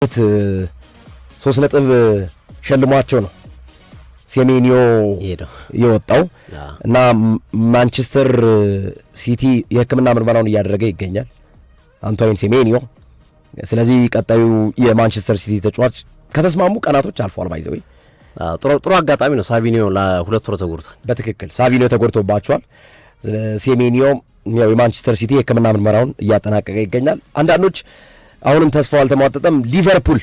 3 ነጥብ ሸልሟቸው ነው ሴሜኒዮ የወጣው እና ማንቸስተር ሲቲ የሕክምና ምርመራውን እያደረገ ይገኛል አንቶኒን ሴሜኒዮ። ስለዚህ ቀጣዩ የማንቸስተር ሲቲ ተጫዋች ከተስማሙ ቀናቶች አልፏል። ባይዘው ጥሩ አጋጣሚ ነው። ሳቪኒዮ ለሁለት ወር ተጎድቷል። በትክክል ሳቪኒዮ ተጎድቶባቸዋል። ሴሜኒዮ የማንቸስተር ሲቲ የሕክምና ምርመራውን እያጠናቀቀ ይገኛል። አንዳንዶች አሁንም ተስፋው አልተሟጠጠም፣ ሊቨርፑል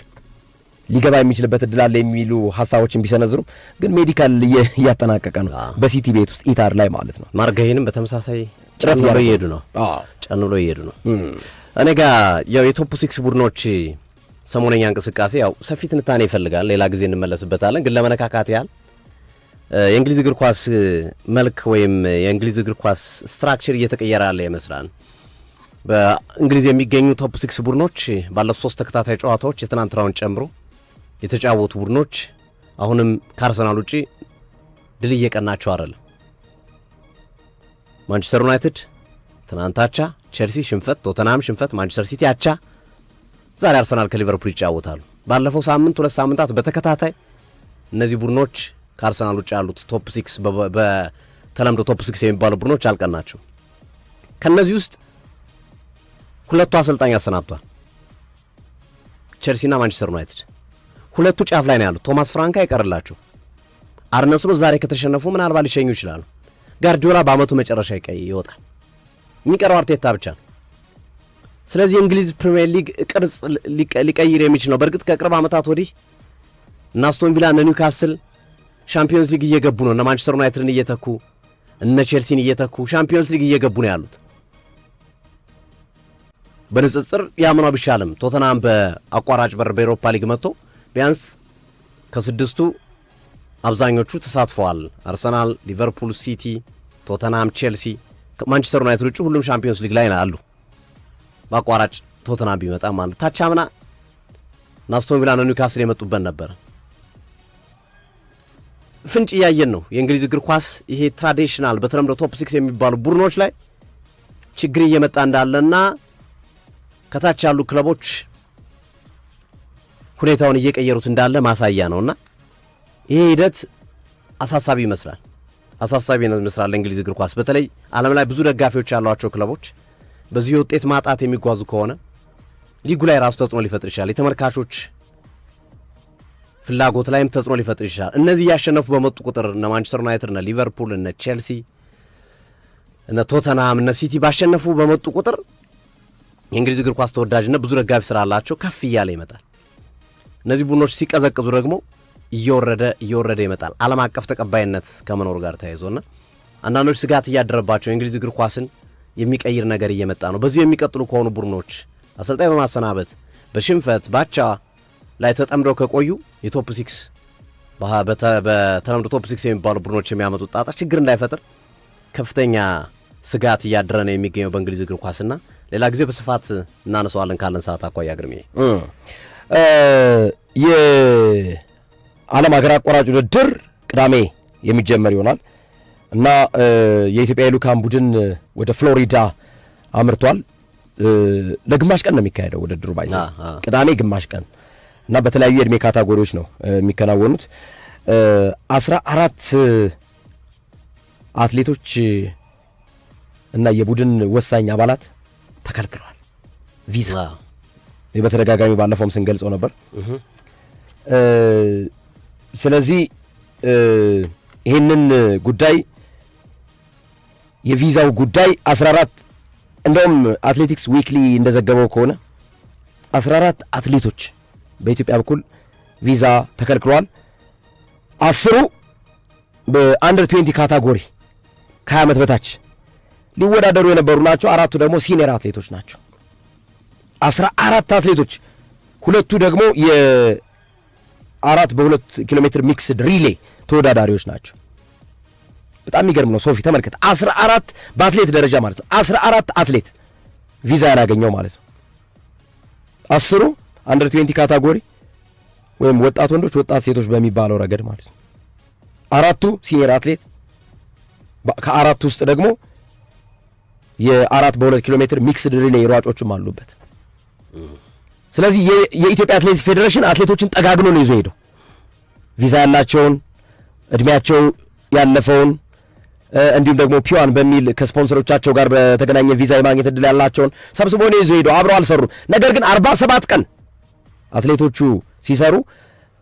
ሊገባ የሚችልበት እድል አለ የሚሉ ሀሳቦችን ቢሰነዝሩም ግን ሜዲካል እያጠናቀቀ ነው በሲቲ ቤት ውስጥ ኢታር ላይ ማለት ነው። ማርጋሂንም በተመሳሳይ ጨንብሎ እየሄዱ ነው። እኔ ጋር የቶፕ 6 ቡድኖች ሰሞነኛ እንቅስቃሴ ሰፊ ትንታኔ ይፈልጋል። ሌላ ጊዜ እንመለስበታለን። ግን ለመነካካት ያህል የእንግሊዝ እግር ኳስ መልክ ወይም የእንግሊዝ እግር ኳስ ስትራክቸር እየተቀየረ ያለ ይመስላል። በእንግሊዝ የሚገኙ ቶፕ 6 ቡድኖች ባለፉት 3 ተከታታይ ጨዋታዎች የትናንትናውን ጨምሮ የተጫወቱ ቡድኖች አሁንም ከአርሰናል ውጪ ድል እየቀናቸው አይደለም። ማንቸስተር ዩናይትድ ትናንት አቻ፣ ቼልሲ ሽንፈት፣ ቶተንሃም ሽንፈት፣ ማንቸስተር ሲቲ አቻ። ዛሬ አርሰናል ከሊቨርፑል ይጫወታሉ። ባለፈው ሳምንት 2 ሳምንታት በተከታታይ እነዚህ ቡድኖች ከአርሰናል ውጪ ያሉት ቶፕ 6 በተለምዶ ቶፕ 6 የሚባሉ ቡድኖች አልቀናቸው። ከነዚህ ውስጥ 2 አሰልጣኝ አሰናብቷል። ቼልሲና ማንቸስተር ዩናይትድ 2 ጫፍ ላይ ነው ያሉት። ቶማስ ፍራንካ ይቀርላቸው። አርነ ስሎት ዛሬ ከተሸነፉ ምናልባት ሊሸኙ ይችላሉ። ጋርዲዮላ በአመቱ መጨረሻ ይወጣል። የሚቀረው አርቴታ ብቻ ነው። ስለዚህ የእንግሊዝ ፕሪሚየር ሊግ ቅርጽ ሊቀይር የሚችል ነው። በእርግጥ ከቅርብ ዓመታት ወዲህ እነ አስቶን ቪላ እነ ኒውካስል ሻምፒዮንስ ሊግ እየገቡ ነው። እነ ማንቸስተር ዩናይትድን እየተኩ እነ ቼልሲን እየተኩ ሻምፒዮንስ ሊግ እየገቡ ነው ያሉት። በንጽጽር ያምናው ቢሻልም ቶተንሃም በአቋራጭ በር በኤሮፓ ሊግ መጥቶ ቢያንስ ከ6ቱ አብዛኞቹ ተሳትፈዋል። አርሰናል፣ ሊቨርፑል፣ ሲቲ፣ ቶተንሃም፣ ቼልሲ ማንቸስተር ዩናይትድ ውጭ ሁሉም ሻምፒዮንስ ሊግ ላይ አሉ። በአቋራጭ ቶተንሃም ቢመጣ ማለት ታቻምና አስቶን ቪላ ኒውካስል የመጡበት ነበር። ፍንጭ እያየን ነው። የእንግሊዝ እግር ኳስ ይሄ ትራዲሽናል በተለምዶ ቶፕ 6 የሚባሉ ቡድኖች ላይ ችግር እየመጣ እንዳለና ከታች ያሉ ክለቦች ሁኔታውን እየቀየሩት እንዳለ ማሳያ ነውና ይሄ ሂደት አሳሳቢ ይመስላል። ለእንግሊዝ እግር ኳስ በተለይ ዓለም ላይ ብዙ ደጋፊዎች ያሏቸው ክለቦች በዚህ ውጤት ማጣት የሚጓዙ ከሆነ ሊጉ ላይ ራሱ ተጽዕኖ ሊፈጥር ይችላል። የተመልካቾች ፍላጎት ላይም ተጽዕኖ ሊፈጥር ይችላል። እነዚህ ያሸነፉ በመጡ ቁጥር እነ ማንቸስተር ዩናይትድ፣ እነ ሊቨርፑል፣ እነ ቼልሲ፣ እነ ቶተንሃም፣ እነ ሲቲ ባሸነፉ በመጡ ቁጥር የእንግሊዝ እግር ኳስ ተወዳጅነት ብዙ ደጋፊ ስላላቸው ከፍ እያለ ይመጣል። እነዚህ ቡድኖች ሲቀዘቅዙ ደግሞ እየወረደ ይመጣል። ዓለም አቀፍ ተቀባይነት ከመኖር ጋር ተያይዞና አንዳንዶች ስጋት እያደረባቸው የእንግሊዝ እግር ኳስን የሚቀይር ነገር እየመጣ ነው። በዚሁ የሚቀጥሉ ከሆኑ ቡድኖች አሰልጣኝ በማሰናበት በሽንፈት ባቻ ላይ ተጠምደው ከቆዩ የቶፕ 6 በተለምዶ ቶፕ 6 የሚባሉ ቡድኖች የሚያመጡት ጣጣ ችግር እንዳይፈጥር ከፍተኛ ስጋት እያደረ ነው የሚገኘው በእንግሊዝ እግር ኳስና ሌላ ጊዜ በስፋት እናነሳዋለን ካለን ሰዓት አኳያ ግርሜ የዓለም ሀገር አቋራጭ ውድድር ቅዳሜ የሚጀመር ይሆናል እና የኢትዮጵያ የልዑካን ቡድን ወደ ፍሎሪዳ አምርቷል። ለግማሽ ቀን ነው የሚካሄደው ውድድሩ ባይ ቅዳሜ ግማሽ ቀን እና በተለያዩ የእድሜ ካታጎሪዎች ነው የሚከናወኑት። 14 አትሌቶች እና የቡድን ወሳኝ አባላት ተከልክለዋል ቪዛ። በተደጋጋሚ ባለፈውም ስንገልጸው ነበር። ስለዚህ ይህንን ጉዳይ የቪዛው ጉዳይ 14 እንደውም አትሌቲክስ ዊክሊ እንደዘገበው ከሆነ 14 አትሌቶች በኢትዮጵያ በኩል ቪዛ ተከልክለዋል። 10ሩ በአንደር 20 ካታጎሪ ከ20 ዓመት በታች ሊወዳደሩ የነበሩ ናቸው። 4ቱ ደግሞ ሲኒየር አትሌቶች ናቸው። 14 አትሌቶች፣ 2ቱ ደግሞ የ4 በ2 ኪሎ ሜትር ሚክስድ ሪሌ ተወዳዳሪዎች ናቸው። በጣም የሚገርም ነው። ሶፊ ተመልከት፣ 14 በአትሌት ደረጃ ማለት ነው። 14 አትሌት ቪዛ ያላገኘው ማለት ነው። 10ሩ አንደር 20 ካታጎሪ ወይም ወጣት ወንዶች ወጣት ሴቶች በሚባለው ረገድ ማለት ነው። 4ቱ ሲኒየር አትሌት፣ ከ4ቱ ውስጥ ደግሞ የ4 በ2 ኪሎ ሜትር ሚክስድ ሪሌ ሯጮችም አሉበት። ስለዚህ የኢትዮጵያ አትሌቲክስ ፌዴሬሽን አትሌቶችን ጠጋግኖ ነው ይዞ ሄደው ቪዛ ያላቸውን እድሜያቸው ያለፈውን እንዲሁም ደግሞ ፒዋን በሚል ከስፖንሰሮቻቸው ጋር በተገናኘ ቪዛ የማግኘት እድል ያላቸውን ሰብስቦ ነው ይዞ ሄደው አብረው አልሰሩም። ነገር ግን 47 ቀን አትሌቶቹ ሲሰሩ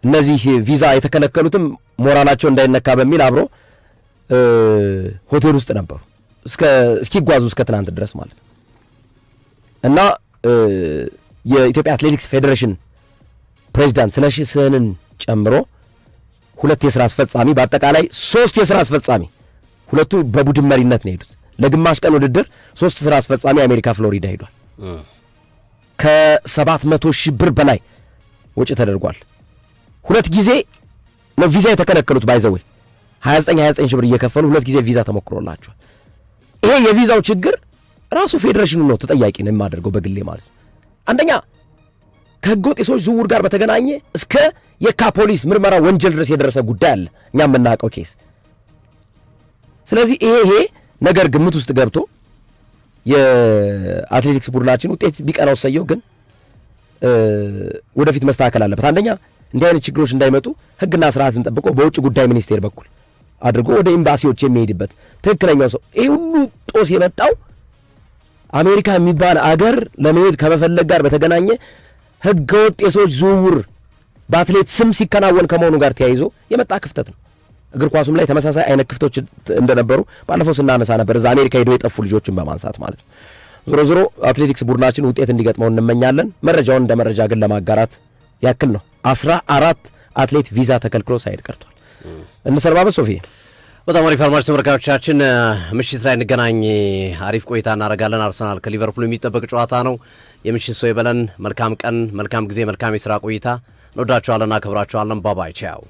እነዚህ ቪዛ የተከለከሉትም ሞራላቸው እንዳይነካ በሚል አብሮ ሆቴል ውስጥ ነበሩ እስኪጓዙ እስከ ትናንት ድረስ ማለት ነው። እና የኢትዮጵያ አትሌቲክስ ፌዴሬሽን ፕሬዚዳንት ስለሺ ስህንን ጨምሮ 2 የሥራ አስፈጻሚ በአጠቃላይ 3 የሥራ አስፈጻሚ ሁለቱ በቡድን መሪነት ነው ሄዱት። ለግማሽ ቀን ውድድር 3 ሥራ አስፈጻሚ አሜሪካ ፍሎሪዳ ሄዷል። ከ700,000 ብር በላይ ወጪ ተደርጓል። 2 ጊዜ ነው ቪዛ የተከለከሉት። ባይዘው 29 ሺህ ብር እየከፈሉ 2 ጊዜ ቪዛ ተሞክሮላቸዋል። ይሄ የቪዛው ችግር ራሱ ፌዴሬሽኑ ነው ተጠያቂ ነው የማደርገው በግሌ ማለት ነው። አንደኛ ከህገወጥ የሰዎች ዝውውር ጋር በተገናኘ እስከ የካ ፖሊስ ምርመራ ወንጀል ድረስ የደረሰ ጉዳይ አለ፣ እኛ የምናውቀው ኬስ። ስለዚህ ይሄ ነገር ግምት ውስጥ ገብቶ የአትሌቲክስ ቡድናችን ውጤት ቢቀናው ሰየው፣ ግን ወደፊት መስተካከል አለበት። አንደኛ እንዲህ አይነት ችግሮች እንዳይመጡ ህግና ስርዓትን ጠብቆ በውጭ ጉዳይ ሚኒስቴር በኩል አድርጎ ወደ ኤምባሲዎች የሚሄድበት ትክክለኛው ሰው። ይሄ ሁሉ ጦስ የመጣው አሜሪካ የሚባል አገር ለመሄድ ከመፈለግ ጋር በተገናኘ ህገወጥ የሰዎች ዝውውር በአትሌት ስም ሲከናወን ከመሆኑ ጋር ተያይዞ የመጣ ክፍተት ነው። እግር ኳሱም ላይ ተመሳሳይ አይነት ክፍቶች እንደነበሩ ባለፈው ስናነሳ ነበር፣ እዛ አሜሪካ ሄደው የጠፉ ልጆችን በማንሳት ማለት ነው። ዞሮ ዞሮ አትሌቲክስ ቡድናችን ውጤት እንዲገጥመው እንመኛለን። መረጃውን እንደ መረጃ ግን ለማጋራት ያክል ነው 14 አትሌት ቪዛ ተከልክሎ ሳይሄድ ቀርቷል። እንሰነባበት ሶፊ። በጣም አሪፍ አድማጭ ተመልካቾቻችን፣ ምሽት ላይ እንገናኝ። አሪፍ ቆይታ እናደርጋለን። አርሰናል ከሊቨርፑል የሚጠበቅ ጨዋታ ነው። የምሽት ሰው ይበለን። መልካም ቀን፣ መልካም ጊዜ፣ መልካም የሥራ ቆይታ። እንወዳችኋለን፣ እናከብራችኋለን። ባባይ ቻው።